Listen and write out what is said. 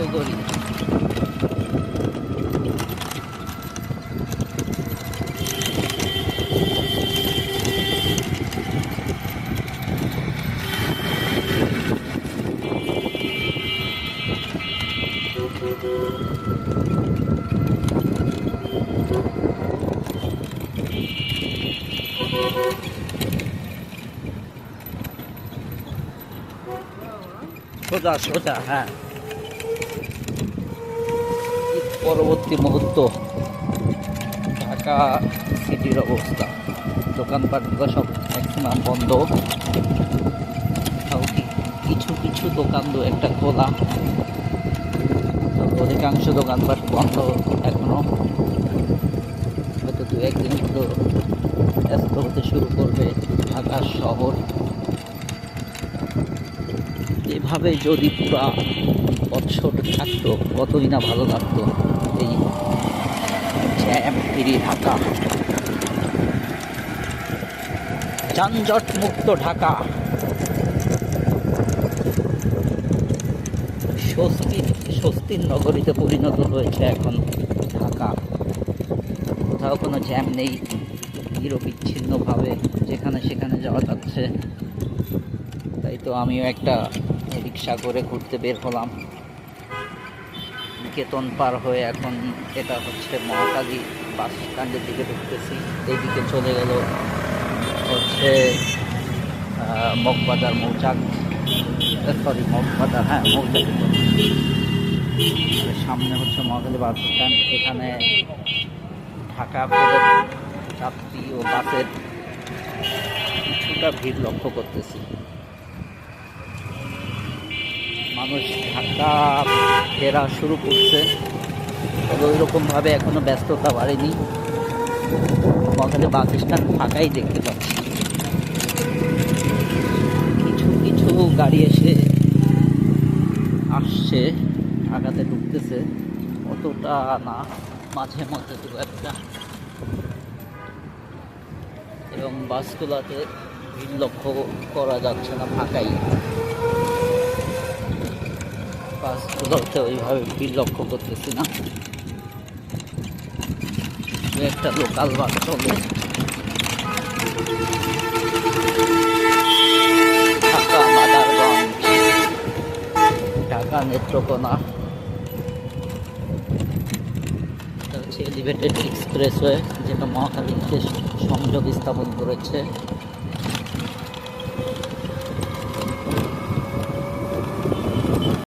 নগরী। সোজা সোজা, হ্যাঁ। পরবর্তী মুহূর্ত ঢাকা সিটির অবস্থা, দোকানপাটগুলো সব ম্যাক্সিমাম বন্ধ, কিছু কিছু দোকান দু একটা খোলা, অধিকাংশ দোকানপাট বন্ধ এখনো। হয়তো দু একদিন তো ব্যস্ত হতে শুরু করবে ঢাকা শহর। এভাবে যদি পুরা বছর থাকতো কতই না ভালো লাগতো। এই জ্যাম ফ্রি ঢাকা, যানজট মুক্ত ঢাকা, স্বস্তির নগরীতে পরিণত হয়েছে এখন ঢাকা। কোথাও কোনো জ্যাম নেই, নিরবিচ্ছিন্নভাবে যেখানে সেখানে যাওয়া যাচ্ছে। তাই তো আমিও একটা রিক্সা করে ঘুরতে বের হলাম। কেতন পার হয়ে এখন এটা হচ্ছে মহাকালী বাস স্ট্যান্ডের দিকে ঢুকতেছি। এইদিকে চলে গেল হচ্ছে মগবাজার মৌচাক, সরি মগবাজার, হ্যাঁ মৌচাক। সামনে হচ্ছে মহাকালী বাস স্ট্যান্ড। এখানে ঢাকা ফেরত যাত্রী ও বাসের কিছুটা ভিড় লক্ষ্য করতেছি। মানুষ ঢাকা ফেরা শুরু করছে, তবে ওই রকমভাবে এখনো ব্যস্ততা বাড়েনি। মহাখালী বাস স্ট্যান্ড ফাঁকাই দেখতে পাচ্ছি। কিছু কিছু গাড়ি আসছে, ঢাকাতে ঢুকতেছে, অতটা না, মাঝে মধ্যে দু একটা। এবং বাসগুলোতে ভিড় লক্ষ্য করা যাচ্ছে না, ফাঁকাই। বাসগুলোতে ওইভাবে ভিড় লক্ষ্য করতেছি না। একটা লোকাল বাস চলে ঢাকা মাদারগঞ্জ, ঢাকা নেত্রকোনা। এটা হচ্ছে এলিভেটেড এক্সপ্রেসওয়ে, যেটা মহাখালীতে সংযোগ স্থাপন করেছে।